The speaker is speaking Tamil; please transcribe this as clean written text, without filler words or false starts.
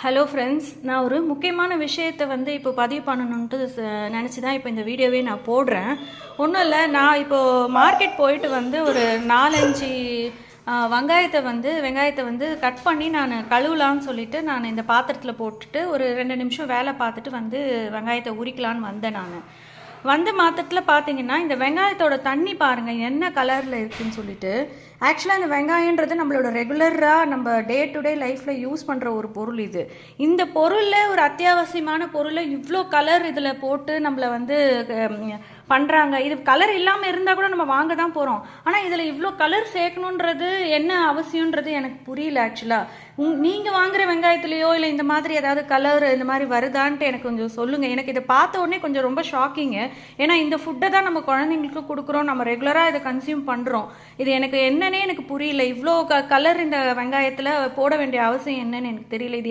ஹலோ ஃப்ரெண்ட்ஸ், நான் ஒரு முக்கியமான விஷயத்தை இப்போ பதிவு பண்ணணுன்ட்டு நினச்சி தான் இப்போ இந்த வீடியோவே நான் போடுறேன். ஒன்றும் இல்லை, நான் இப்போது மார்க்கெட் போயிட்டு ஒரு 4-5 வெங்காயத்தை கட் பண்ணி நான் கழுவலான்னு சொல்லிட்டு நான் இந்த பாத்திரத்தில் போட்டுட்டு ஒரு 2 நிமிஷம் வேலை பார்த்துட்டு வெங்காயத்தை உரிக்கலான்னு வந்தேன். நான் வந்த மாத்திரத்தில் பார்த்தீங்கன்னா இந்த வெங்காயத்தோட தண்ணி பாருங்கள் என்ன கலரில் இருக்குதுன்னு சொல்லிட்டு. ஆக்சுவலாக இந்த வெங்காயன்றது நம்மளோட ரெகுலராக நம்ம டே டு டே லைஃப்பில் யூஸ் பண்ணுற ஒரு பொருள் இது. இந்த பொருளில் ஒரு அத்தியாவசியமான பொருளை இவ்வளோ கலர் இதில் போட்டு நம்மளை பண்ணுறாங்க. இது கலர் இல்லாமல் இருந்தால் கூட நம்ம வாங்க தான் போகிறோம். ஆனால் இதில் இவ்வளோ கலர் சேர்க்கணுன்றது என்ன அவசியன்றது எனக்கு புரியல. ஆக்சுவலாக நீங்கள் வாங்குகிற வெங்காயத்துலேயோ இல்லை இந்த மாதிரி ஏதாவது கலர் இந்த மாதிரி வருதான்ட்டு எனக்கு கொஞ்சம் சொல்லுங்கள். எனக்கு இதை பார்த்த உடனே கொஞ்சம் ரொம்ப ஷாக்கிங்கு. ஏன்னா இந்த ஃபுட்டை தான் நம்ம குழந்தைங்களுக்கு கொடுக்குறோம், நம்ம ரெகுலராக இதை கன்சியூம் பண்ணுறோம். இது எனக்கு என்னன்னே எனக்கு புரியல. இவ்வளோ கலர் இந்த வெங்காயத்தில் போட வேண்டிய அவசியம் என்னன்னு எனக்கு தெரியல. இது